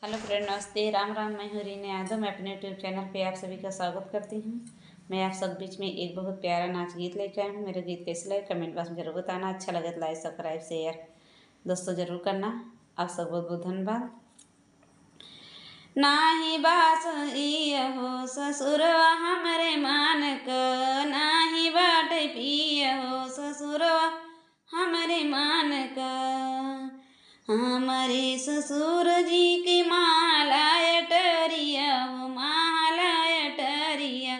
Hello friend, नमस्ते, राम राम। मैं हूँ रीना यादव। मैं अपने यूट्यूब चैनल पे आप सभी का स्वागत करती हूँ। मैं आप सब बीच में एक बहुत प्यारा नाच गीत लेकर आई हूँ। मेरा गीत कैसे लगे कमेंट बॉक्स में जरूर बताना। अच्छा लगे तो लाइक सब्सक्राइब शेयर दोस्तों जरूर करना। आप सब बहुत बहुत धन्यवाद। नाही बास हो ससुरवा हमरे मान क, नाही बाट पिय हो ससुरवा हमरे मान का। हमारे ससुर जी की माला अटरिया हो माला अटरिया।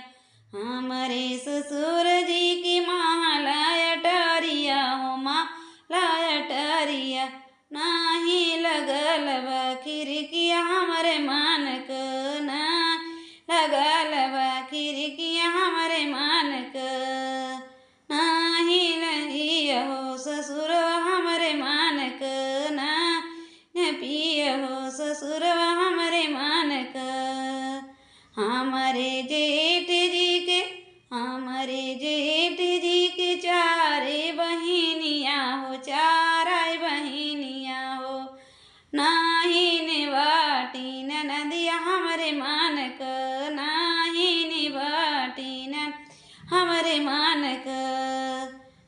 हमारे ससुर जी की माला अटरिया हो माला अटरिया। नाही लगल बा खिड़किया हमरे मान क, ना लगल बा खिड़किया हमरे मान क। नाही नहीं हो ससुर हमरे मान क, ना पिय हो ससुर हमरे मान क। हमारे जेठ जी के चारे बहिनिया हो, चारे बहिनिया हो। नाही निवाटी नदिया हमरे मान क, नाही निवाटी न हमरे मान क।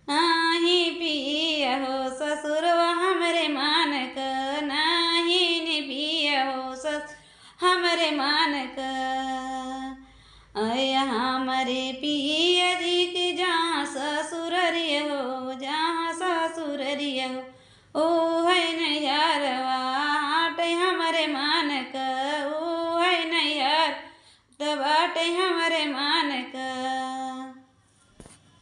नाही पिय हो ससुर हमरे मान क, नाही नि पिय हो ससुर हमरे मान क। अय हमरे पिया जी के जहाँ ससुररिय हो, जहाँ ससुररिय हो, ओ है नैहरवा बाटे हमरे मान क, ओ है नैहर बाटे हमरे मान